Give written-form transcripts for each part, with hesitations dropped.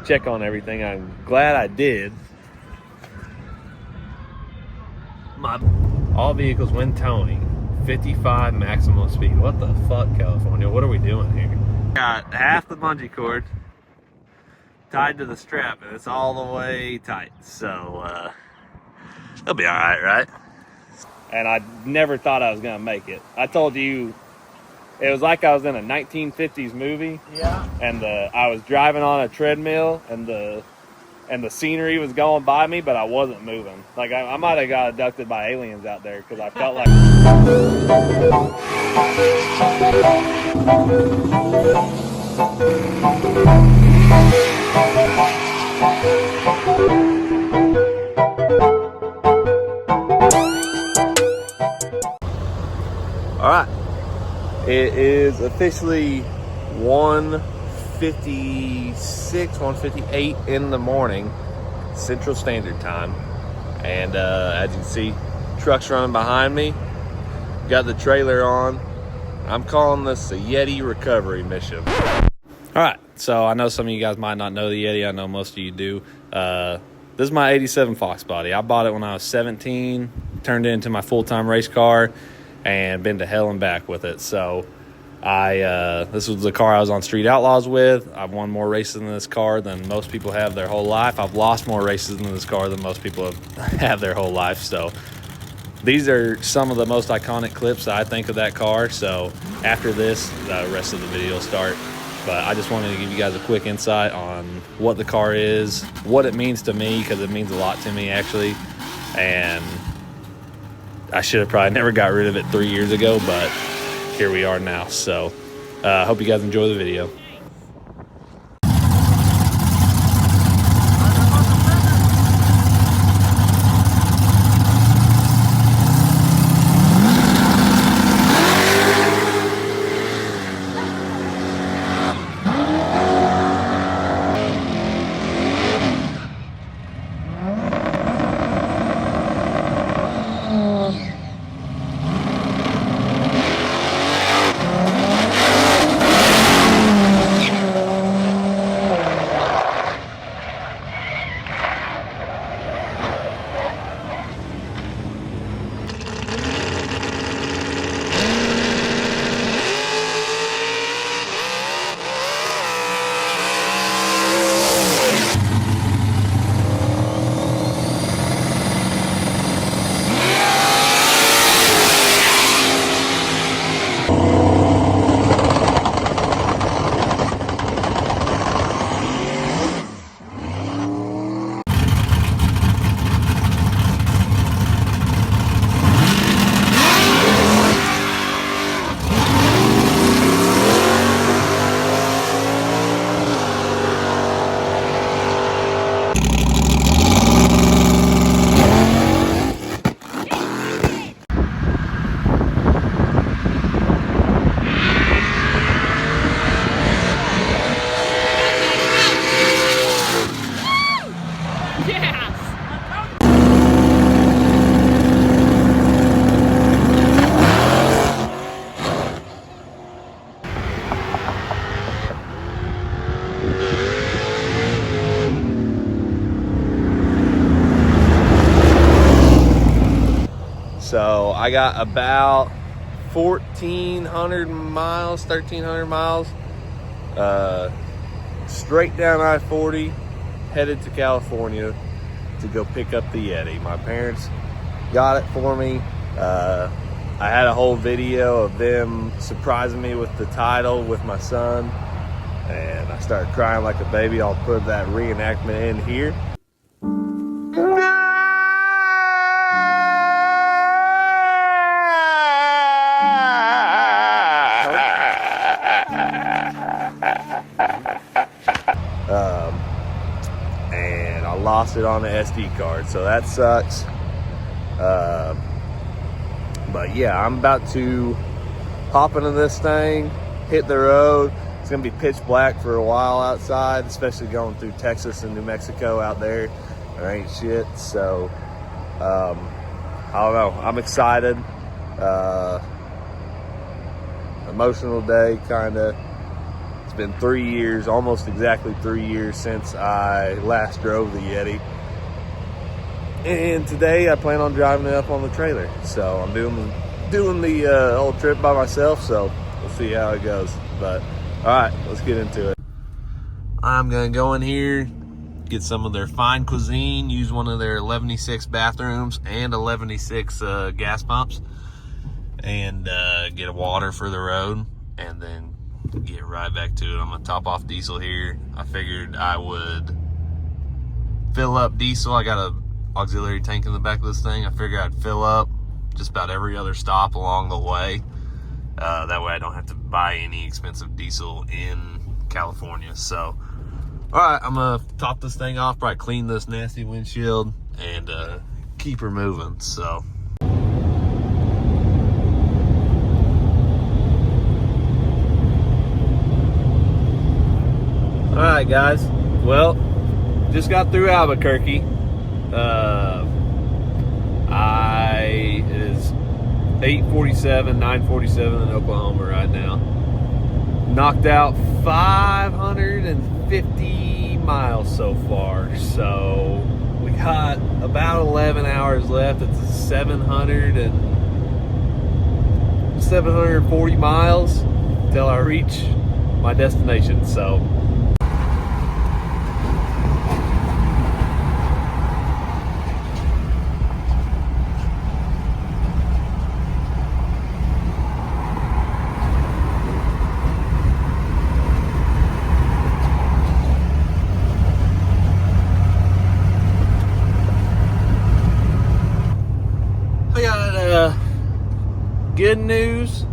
check on everything. I'm glad I did. All vehicles when towing, 55 maximum speed. What the fuck, California? What are we doing here? Got half the bungee cord tied to the strap, and it's all the way tight. So it'll be all right? And I never thought I was gonna make it. I told you it was like I was in a 1950s movie. Yeah. And I was driving on a treadmill, and the scenery was going by me, but I wasn't moving. Like I might have got abducted by aliens out there because I felt like. All right, it is officially 1:56, 1:58 in the morning, Central Standard Time. And as you can see, trucks running behind me. Got the trailer on. I'm calling this a Yeti recovery mission. All right, so I know some of you guys might not know the Yeti. I know most of you do. This is my 87 Fox body. I bought it when I was 17, turned it into my full-time race car, and been to hell and back with it. So this was the car I was on Street Outlaws with. I've won more races in this car than most people have their whole life. I've lost more races in this car than most people have their whole life. So these are some of the most iconic clips I think of that car. So after this, the rest of the video will start. But I just wanted to give you guys a quick insight on what the car is, what it means to me, because it means a lot to me actually. And I should have probably never got rid of it 3 years ago, but here we are now. So I hope you guys enjoy the video. So I got about 1,400 miles, 1,300 miles, straight down I-40, headed to California to go pick up the Yeti. My parents got it for me. I had a whole video of them surprising me with the title with my son, and I started crying like a baby. I'll put that reenactment in here. And I lost it on the SD card, so that sucks. But yeah, I'm about to hop into this thing, hit the road. It's gonna be pitch black for a while outside, especially going through Texas and New Mexico out there. There ain't shit, so I don't know. I'm excited. Emotional day, kind of. It's been 3 years, almost exactly 3 years since I last drove the Yeti. And today I plan on driving it up on the trailer. So I'm doing the whole trip by myself, so we'll see how it goes. But all right, let's get into it. I'm gonna go in here, get some of their fine cuisine, use one of their 11.6 bathrooms and 11.6 gas pumps, and get a water for the road, and then get right back to it. I'm gonna top off diesel here. I figured I would fill up diesel. I got a auxiliary tank in the back of this thing. I figured I'd fill up just about every other stop along the way. That way I don't have to buy any expensive diesel in California. So, all right, I'm gonna top this thing off, probably clean this nasty windshield, and keep her moving. So. All right, guys. Well, just got through Albuquerque. It is 8:47, 9:47 in Oklahoma right now. Knocked out 550 miles so far. So we got about 11 hours left. It's 740 miles till I reach my destination. So. Good news,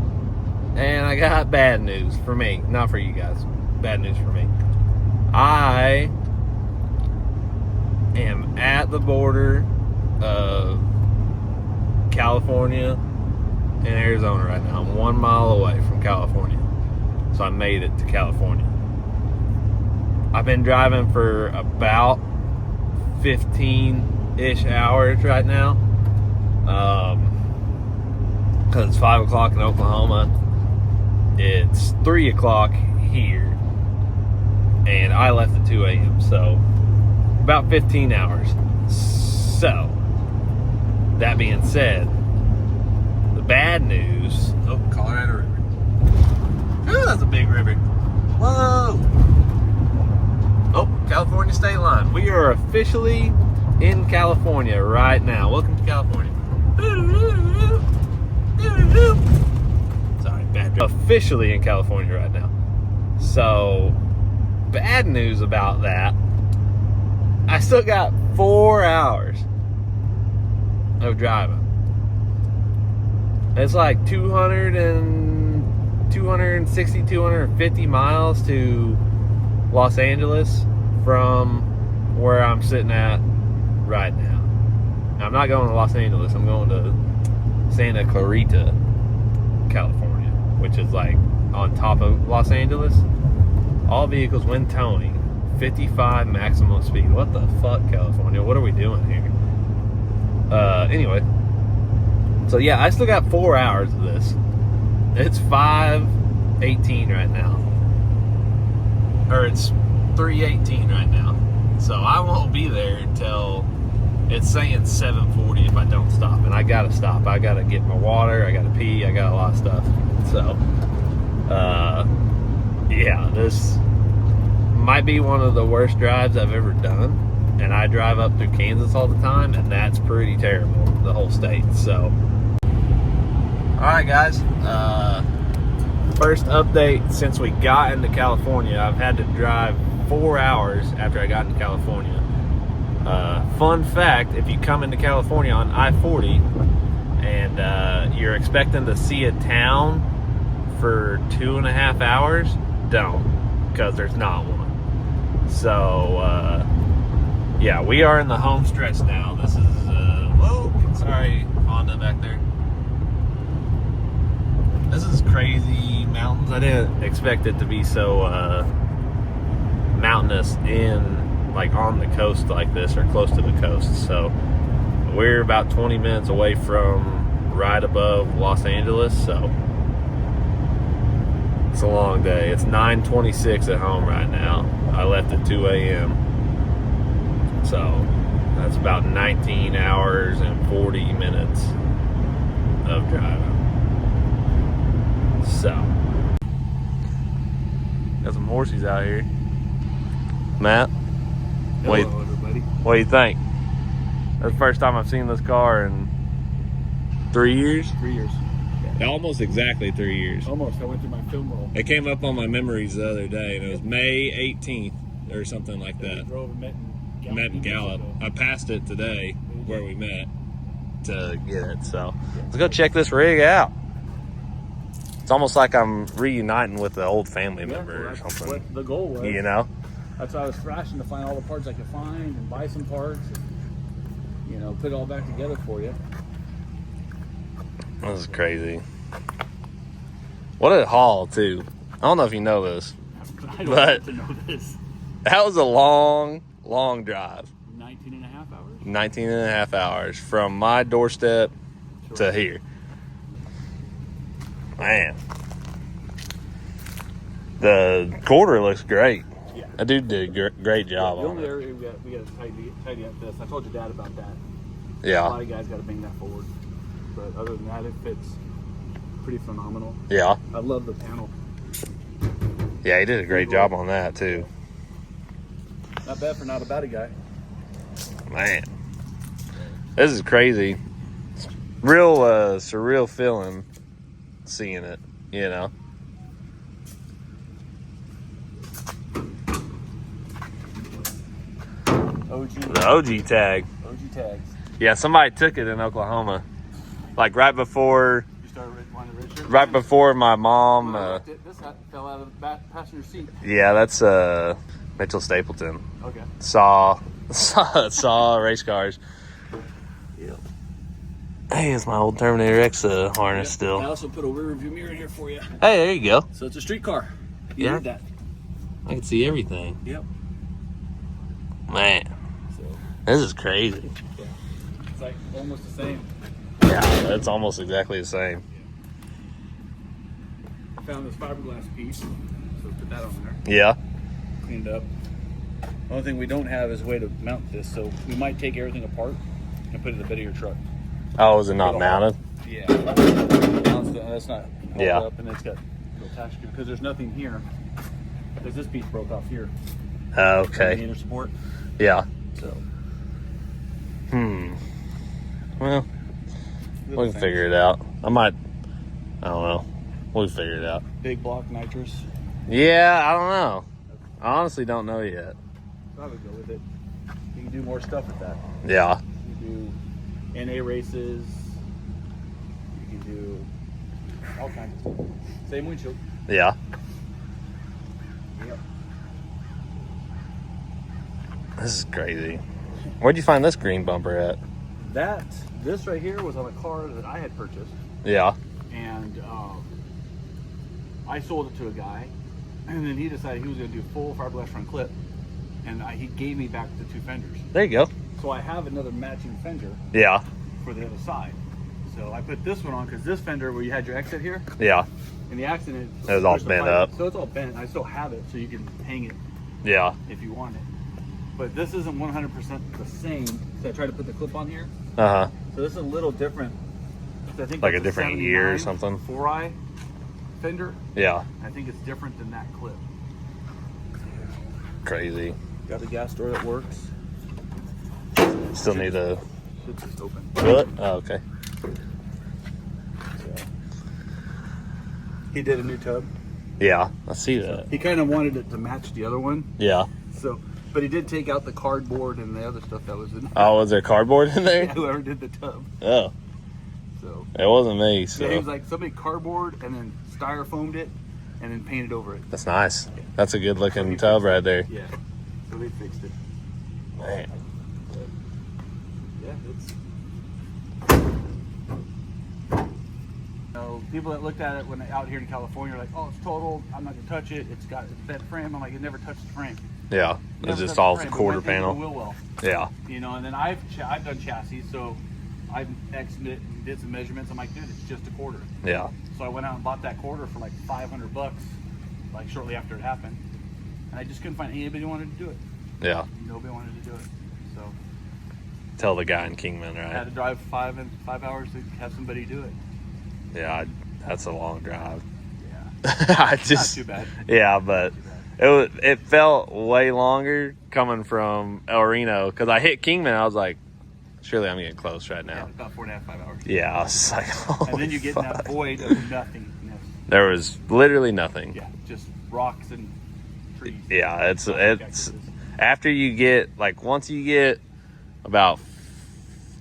and I got bad news for me, not for you guys. Bad news for me. I am at the border of California and Arizona right now. I'm 1 mile away from California, so I made it to California. I've been driving for about 15-ish hours right now. Because it's 5 o'clock in Oklahoma, it's 3 o'clock here, and I left at 2 a.m. So about 15 hours. So that being said, the bad news. Oh, Colorado River. Ooh, that's a big river. Whoa. Oh, California state line. We are officially in California right now. Welcome to California. Sorry, bad joke. Officially in California right now. So, bad news about that. I still got 4 hours of driving. It's like 260, 250 miles to Los Angeles from where I'm sitting at right now. I'm not going to Los Angeles. I'm going to Santa Clarita, California, which is like on top of Los Angeles. All vehicles when towing, 55 maximum speed. What the fuck, California? What are we doing here? Anyway, so yeah, I still got 4 hours of this. It's 5:18 right now, or it's 3:18 right now. So I won't be there until. It's saying 7:40 if I don't stop, and I gotta stop. I gotta get my water, I gotta pee, I got a lot of stuff. So, yeah, this might be one of the worst drives I've ever done, and I drive up through Kansas all the time, and that's pretty terrible, the whole state. So, all right, guys. First update since we got into California. I've had to drive 4 hours after I got into California. Fun fact, if you come into California on I-40 and you're expecting to see a town for 2.5 hours, don't, because there's not one. So, yeah, we are in the home stretch now. This is, whoa, sorry, Honda back there. This is crazy mountains. I didn't expect it to be so mountainous in like on the coast like this, or close to the coast. So we're about 20 minutes away from right above Los Angeles, so It's a long day. It's 9:26 at home right now. I left at 2 a.m. So that's about 19 hours and 40 minutes of driving. So, got some horses out here. Matt, Hello, everybody. what do you think? That's the first time I've seen this car in 3 years? 3 years. Almost exactly 3 years. Almost. I went through my film roll. It came up on my memories the other day, and it was May 18th or something like We that. drove and Met in Gallup. I passed it today where we met to get it. So let's go check this rig out. It's almost like I'm reuniting with an old family member or something. What the goal was. You know? That's why I was thrashing to find all the parts I could find and buy some parts and, put it all back together for you. This is crazy. What a haul, too. I don't know if you know this. I don't have to know this. That was a long drive. 19 and a half hours. 19 and a half hours from my doorstep to here. Man. The quarter looks great. Yeah. That dude did a great job The on only it. area we got to tidy up this. I told your dad about that. A Yeah. lot of guys got to bring that forward. But other than that, it fits pretty phenomenal. Yeah. I love the panel. Yeah, he did a great job on that, too. Not bad for not a bad guy. Man. This is crazy. It's real surreal feeling seeing it, you know? The OG tag. OG tags. Yeah, somebody took it in Oklahoma. Like right before You started wanting to register? right before my mom This fell out of the back passenger seat. yeah, that's Mitchell Stapleton. Okay. Saw race cars. Yeah. Hey, it's my old Terminator X harness I still. also put a rear view mirror in here for you. Hey, there you go. So it's a street car. You Yeah. need that. I can see everything. Yep. Man, So this is crazy. yeah, it's like almost the same. Yeah, it's almost exactly the same. I found this fiberglass piece, so put that on there. Yeah. Cleaned up. The only thing we don't have is a way to mount this, so we might take everything apart and put it in the bed of your truck. Oh, is it not mounted? Yeah. That's not held Yeah. up, and it's got no attached to it because there's nothing here. Because this piece broke off here. The Okay. inner support. Yeah. So Well, we can figure it out. I don't know. We'll figure it out. Big block nitrous. Yeah, I don't know. I honestly don't know yet. I would go with it. You can do more stuff with that. Yeah. You can do NA races. You can do all kinds of stuff. Same windshield. Yeah. Yep. This is crazy. Where'd you find this green bumper at? This right here was on a car that I had purchased, Yeah. and I sold it to a guy, and then he decided he was going to do full fiberglass front clip, and he gave me back the two fenders. There you go. So I have another matching fender Yeah. for the other side. So I put this one on because this fender where you had your exit here, Yeah. in the accident, It was all there's the bent pipe. up. So it's all bent. I still have it, so you can hang it Yeah. if you want it. But this isn't 100% the same. So I tried to put the clip on here. Uh-huh. So this is a little different. So I think Like it's a different year or 79 something. 4i fender. Yeah. I think it's different than that clip. Crazy. Got the gas door that works. Still need a... Should just open. Will it? Oh, okay. So. He did a new tub. Yeah. I see that. He kind of wanted it to match the other one. Yeah. So, but he did take out the cardboard and the other stuff that was in. Oh, was there cardboard in there? Yeah, whoever did the tub. Oh. So. It wasn't me, so... Yeah, he was like, somebody cardboard and then styrofoamed it and then painted over it. That's nice. That's a good looking tub right there. Yeah. So they fixed it. Man. Yeah, it's. People that looked at it when out here in California are like, "Oh, it's total. I'm not gonna touch it. It's got a bent frame." I'm like, "You never touched the frame." Yeah. Never It's just touched all frame, but quarter went into the panel. wheel well. Yeah. You know, and then I've done chassis, so I've exited it and did some measurements. I'm like, dude, it's just a quarter. Yeah. So I went out and bought that quarter for like $500 like shortly after it happened, and I just couldn't find anybody who wanted to do it. Yeah. Nobody wanted to do it. So Tell the guy in Kingman, I right? had to drive 5 hours to have somebody do it. Yeah, that's a long drive. Yeah. I just Not too bad. Yeah, but it felt way longer coming from El Reno because I hit Kingman. I was like, surely I'm getting close right Yeah, now. about 4.5, 5 hours. Yeah, I was just like, And then you get in that void of nothingness. there was literally nothing. Yeah, just rocks and trees. Yeah, it's Cactuses. after you get once you get about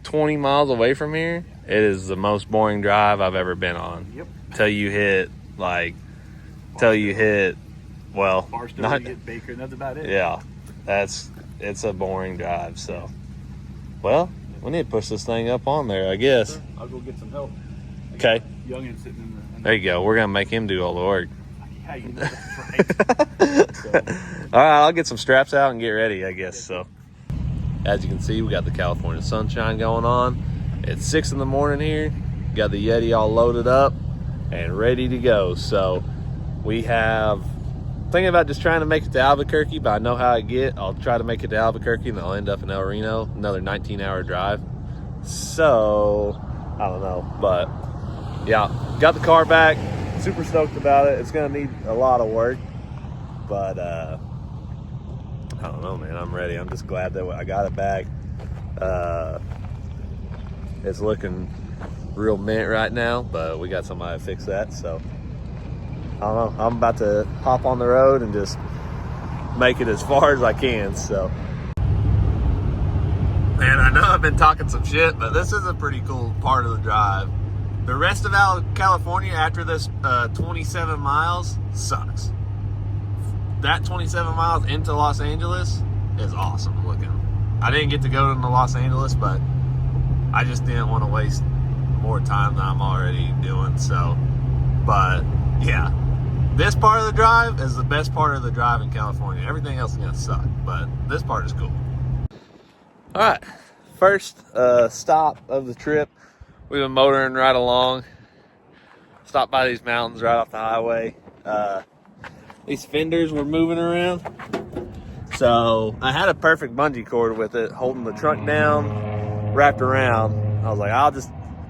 20 miles away from here, it is the most boring drive I've ever been on. Yep. Till you hit well, Barstow, not you get Baker, and that's about it. yeah, it's a boring drive. So, well, we need to push this thing up on there, I guess. Sure. I'll go get some help. Okay, Youngin sitting in the there you go. We're gonna make him do all the work. Yeah, you know that's right. So, All right, I'll get some straps out and get ready, I guess. So, as you can see, we got the California sunshine going on. It's 6 in the morning here. Got the Yeti all loaded up and ready to go. So, we have thinking about just trying to make it to Albuquerque, but I know how I get. I'll try to make it to Albuquerque and I'll end up in El Reno, another 19-hour drive. So, I don't know, but yeah, got the car back. Super stoked about it. It's gonna need a lot of work, but I don't know, man. I'm ready. I'm just glad that I got it back. It's looking real mint right now, but we got somebody to fix that. So I don't know. I'm about to hop on the road and just make it as far as I can. So, man, I know I've been talking some shit, but this is a pretty cool part of the drive. The rest of California after this 27 miles sucks. That 27 miles into Los Angeles is awesome looking. I didn't get to go to Los Angeles, but I just didn't want to waste more time than I'm already doing. So, but yeah, this part of the drive is the best part of the drive in California. Everything else is gonna suck, but this part is cool. All right, first stop of the trip. We've been motoring right along. Stopped by these mountains right off the highway. These fenders were moving around. So I had a perfect bungee cord with it, holding the trunk down, wrapped around. I was like,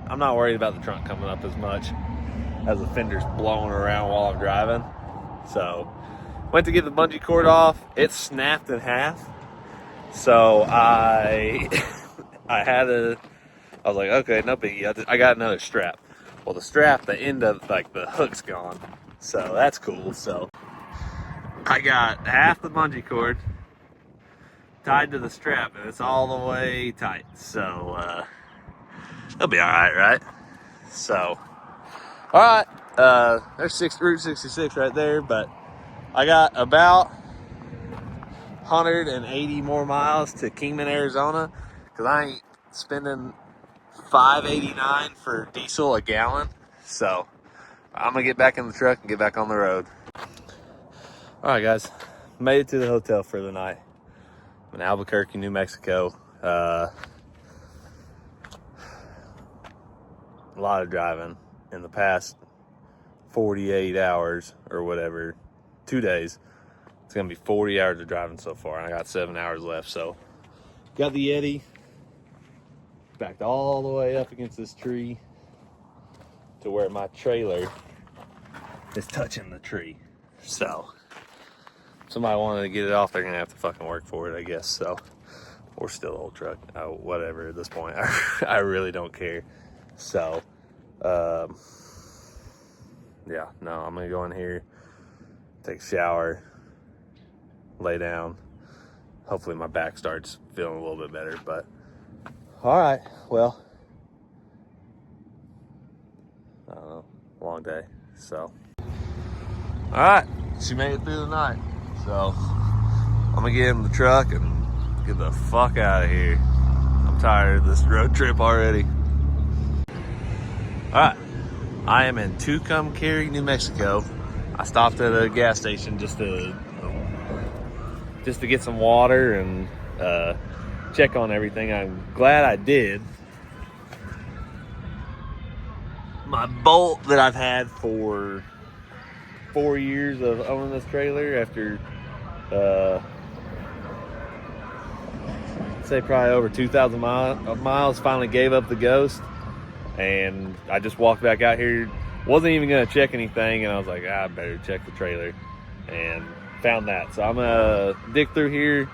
I'm not worried about the trunk coming up as much as the fenders blowing around while I'm driving. So went to get the bungee cord off. It snapped in half. So I was like, okay, no biggie. I got another strap. Well, the end of the hook's gone. So that's cool. So I got half the bungee cord tied to the strap and it's all the way tight. So it'll be all right? So, all right. There's Route 66 right there, but I got about 180 more miles to Kingman, Arizona, because I ain't spending $5.89 for diesel a gallon. So I'm gonna get back in the truck and get back on the road. All right, guys, made it to the hotel for the night. I'm in Albuquerque, New Mexico. A lot of driving in the past 48 hours or whatever, 2 days. It's gonna be 40 hours of driving so far, and I got 7 hours left. So got the Yeti backed all the way up against this tree to where my trailer is touching the tree. So somebody wanted to get it off, they're gonna have to fucking work for it, I guess. So, or still old truck, whatever at this point. I really don't care. So yeah, no, I'm gonna go in here, take a shower, lay down. Hopefully my back starts feeling a little bit better. But all right, well, I don't know, long day. So all right, she made it through the night. So I'm gonna get in the truck and get the fuck out of here. I'm tired of this road trip already. All right, I am in Tucumcari, New Mexico. I stopped at a gas station just to get some water and check on everything. I'm glad I did. My bolt that I've had for 4 years of owning this trailer after, I'd say probably over 2,000 miles, finally gave up the Ghost. And I just walked back out here. Wasn't even going to check anything. And I was like, I better check the trailer. And found that. So I'm going to dig through here,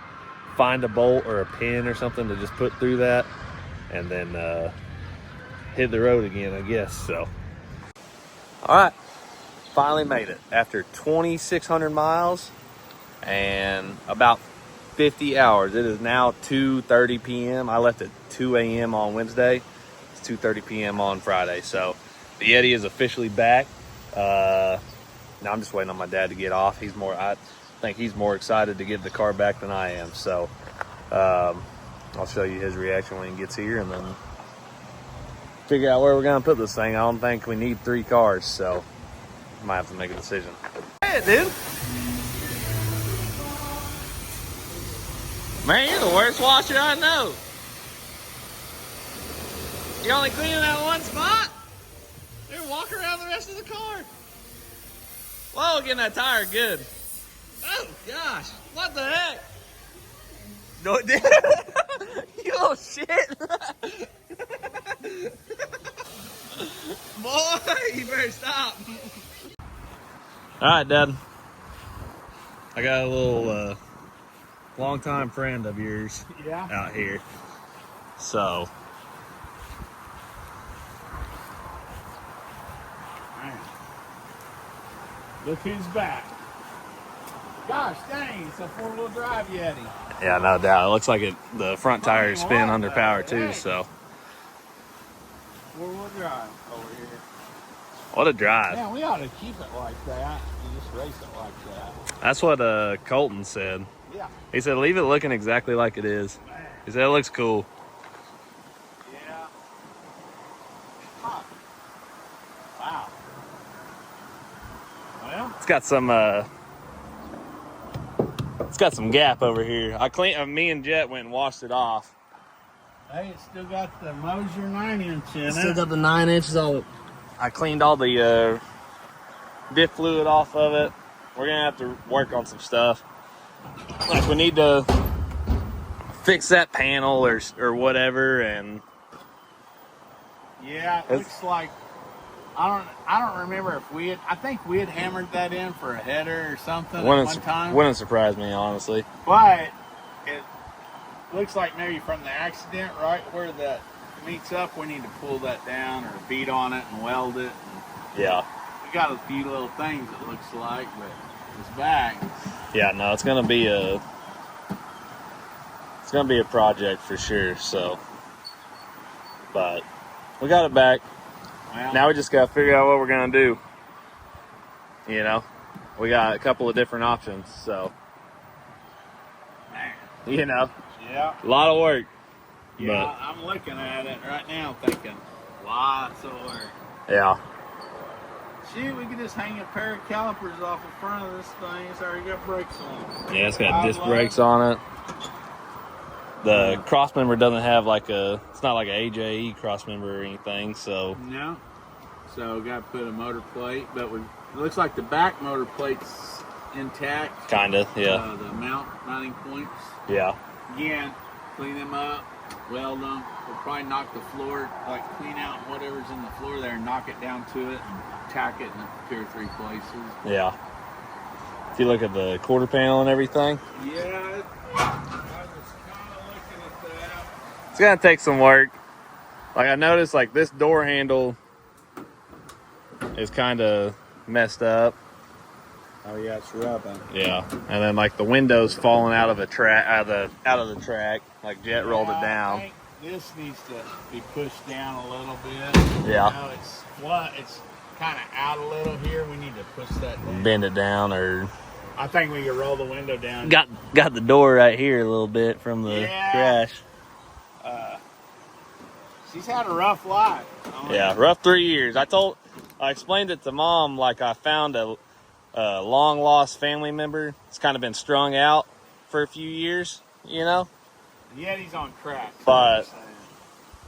find a bolt or a pin or something to just put through that. And then hit the road again, I guess. So, all right. Finally made it after 2,600 miles and about 50 hours. It is now 2:30 p.m. I left at 2 a.m. on Wednesday. It's 2:30 p.m. on Friday. So the Yeti is officially back. Now I'm just waiting on my dad to get off. I think he's more excited to get the car back than I am. So I'll show you his reaction when he gets here and then figure out where we're gonna put this thing. I don't think we need 3 cars, so might have to make a decision. Hey, dude. Man, you're the worst washer I know. You're only cleaning that one spot? Dude, walk around the rest of the car. Whoa, getting that tire good. Oh, gosh. What the heck? No, it did. You little shit. Boy, you better stop. All right, Dad. I got a little longtime friend of yours out here. So, Man. Look who's back. Gosh dang, it's a 4-wheel drive Yeti. yeah, no doubt. It looks like the front tires spin under power too. So, 4-wheel drive over here. what a drive! Yeah, we ought to keep it like that. You just race it like that. That's what Colton said. Yeah. He said, leave it looking exactly like it is. Man. He said, it looks cool. Yeah. Huh. Wow. Well, it's got some gap over here. Me and Jet went and washed it off. hey, it's still got the Moser 9-inch in it. Still got the 9 inches on it. I cleaned all the diff fluid off of it. We're gonna have to work on some stuff. Like we need to fix that panel or whatever, and yeah, it looks like I don't remember if I think we had hammered that in for a header or something at one time. Wouldn't surprise me, honestly. But it looks like maybe from the accident, right where that meets up, we need to pull that down or beat on it and weld it. Yeah. We got a few little things it looks like, but it's back. Yeah, no, it's gonna be a project for sure. So, but we got it back. Well, Now we just gotta figure out what we're gonna do. You know, we got a couple of different options. So, man. you know, Yeah. a lot of work. Yeah, I'm looking at it right now thinking, lots of work. Yeah. Shoot, we could just hang a pair of calipers off the front of this thing. It's already got brakes on it. Yeah, it's got disc brakes on it. The cross member doesn't have it's not like an AJE cross member or anything, so. No. So got to put a motor plate, but it looks like the back motor plate's intact. Kinda, yeah. The mounting points. Yeah. Again, clean them up, weld them. We'll probably knock the floor, clean out whatever's in the floor there and knock it down to it and tack it in 2 or 3 places. Yeah. If you look at the quarter panel and everything. Yeah, I was kind of looking at that. It's gonna take some work. Like I noticed, this door handle is kind of messed up. Oh yeah, it's rubbing. Yeah, and then the windows falling out of the track, out of the track. Like Jet rolled it down. I think this needs to be pushed down a little bit. Yeah. It's kind of out a little here. We need to push that down. Bend it down, or I think we can roll the window down. got the door right here a little bit from the crash. She's had a rough life. Yeah, rough 3 years. I explained it to Mom I found a long lost family member. It's kind of been strung out for a few years, you know. Yeti's on crack. But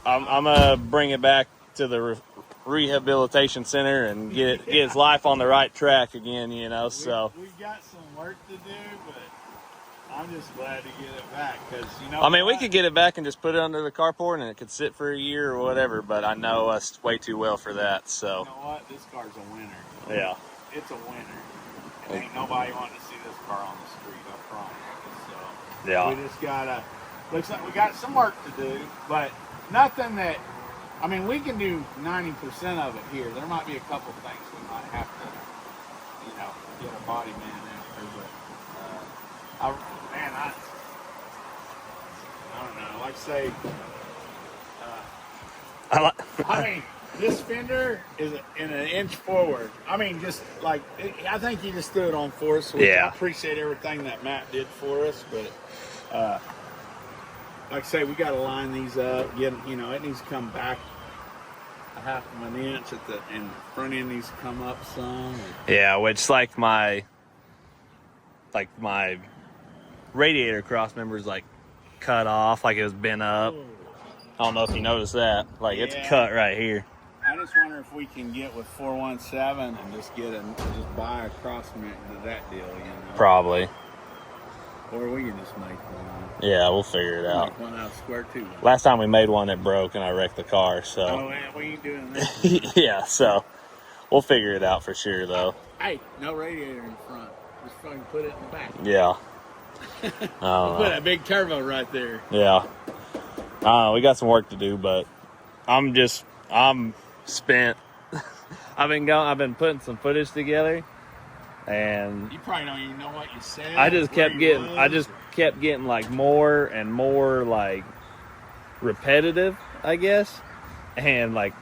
I'm gonna bring it back to the rehabilitation center and get his life on the right track again, you know. So we got some work to do, but I'm just glad to get it back because you know. I mean, we could get it back and just put it under the carport and it could sit for a year or whatever. But I know us way too well for that. So you know what? This car's a winner. yeah, it's a winner. And ain't nobody wanting to see this car on the street. I promise you. So yeah. we just gotta. Looks like we got some work to do, but nothing that. I mean, we can do 90% of it here. There might be a couple things we might have to, you know, get a body man after. But I don't know. Like say, I mean, this fender is in an inch forward. I mean, just like I think he just threw it on for us. So I appreciate everything that Matt did for us, but. Like I say, we got to line these up. Get, you know, it needs to come back a half of an inch at the and front end needs to come up some. Yeah, which like my radiator cross members like cut off, like it was bent up. I don't know if you noticed that. Like it's cut right here. I just wonder if we can get with 417 and just buy a cross member to that deal, you know. Probably. Or we can just make one. Yeah, we'll figure it out. Make one out of square two. Last time we made one, it broke and I wrecked the car. So. Oh man, we ain't doing that. Yeah, so we'll figure it out for sure, though. Hey, no radiator in front. Just fucking put it in the back. Yeah. Put a big turbo right there. Yeah. We got some work to do, but I'm spent. I've been putting some footage together. And you probably don't even know what you said. I just kept getting like more and more like repetitive, I guess. And like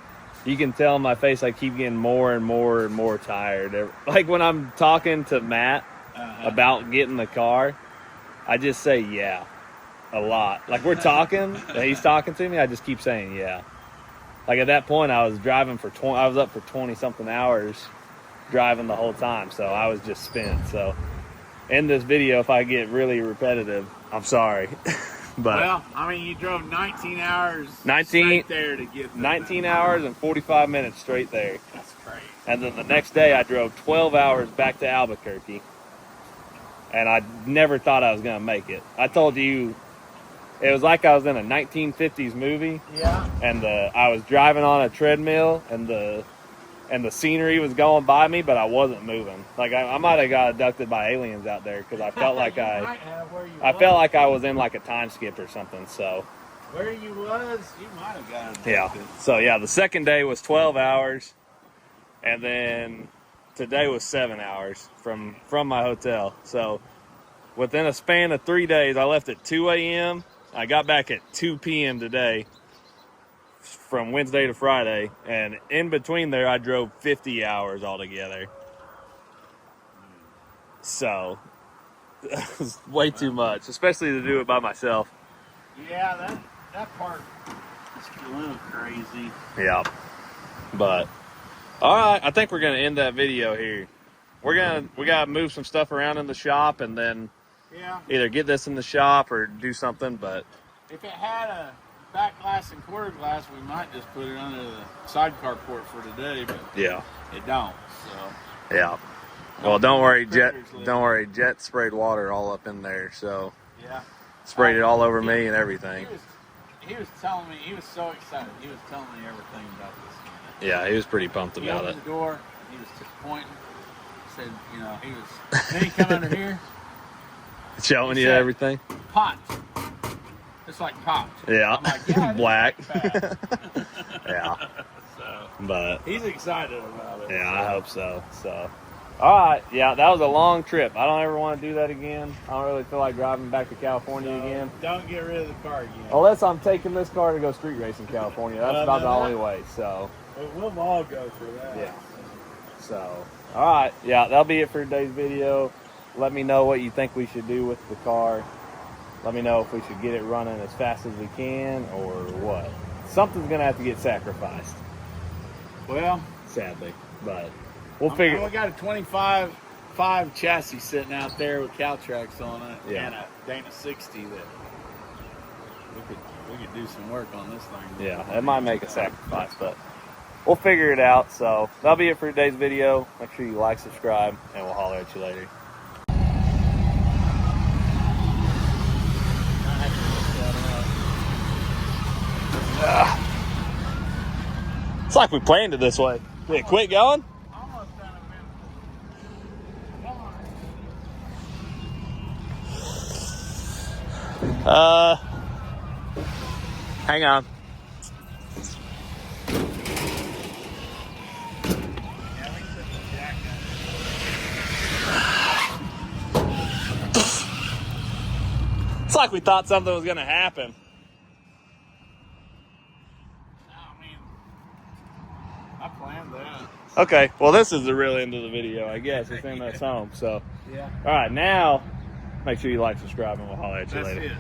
you can tell in my face I keep getting more and more and more tired. Like when I'm talking to Matt about getting the car, I just say yeah a lot. Like we're talking and he's talking to me, I just keep saying yeah. Like at that point I was driving I was up for 20 something hours driving the whole time, so I was just spent. So in this video, if I get really repetitive, I'm sorry. But well, I mean, you drove 19 hours straight there to get 19 hours and 45 minutes straight there. That's crazy. And then the next day I drove 12 hours back to Albuquerque, and I never thought I was gonna make it. I told you it was like I was in a 1950s movie. Yeah. And I was driving on a treadmill, and the scenery was going by me, but I wasn't moving. Like I might have got abducted by aliens out there because I felt like I felt like I was in like a time skip or something. So where you was, you might have got abducted. Yeah. So yeah, the second day was 12 hours, and then today was 7 hours from my hotel. So within a span of 3 days, I left at 2 a.m. I got back at 2 p.m. today. From Wednesday to Friday, and in between there I drove 50 hours altogether. So it was way too much, especially to do it by myself. Yeah, that part is a little crazy. Yeah. But all right, I think we're gonna end that video here. We gotta move some stuff around in the shop and then either get this in the shop or do something. But if it had a back glass and quarter glass, we might just put it under the sidecar port for today, but it don't. So well, don't worry, Jet sprayed water all up in there, so sprayed it all over me and everything. He was telling me, he was so excited. He was telling me everything about this. Yeah, he was pretty pumped about it. He opened the door, he was just pointing, said, you know, then he come under here, showing you everything. Pot. It's like popped. Yeah. I'm like, black. Yeah. So, but he's excited about it. Yeah, I hope so. So, all right. Yeah, that was a long trip. I don't ever want to do that again. I don't really feel like driving back to California again. Don't get rid of the car again. Unless I'm taking this car to go street race in California. That's about the only way. So. We'll all go through that. Yeah. So, all right. Yeah, that'll be it for today's video. Let me know what you think we should do with the car. Let me know if we should get it running as fast as we can or what. Something's going to have to get sacrificed. Well, sadly, but we'll figure. We got a 25.5 chassis sitting out there with Caltrax on it and a Dana 60 that we could do some work on this thing. Yeah, it might make a sacrifice, but we'll figure it out. So that'll be it for today's video. Make sure you like, subscribe, and we'll holler at you later. It's like we planned it this way. Did it quit going? Almost done a minute. Hang on. It's like we thought something was going to happen. I planned that. Okay, well, this is the real end of the video, I guess. It's in us home. So, Yeah. all right, now make sure you like, subscribe, and we'll holler at you That's later. it.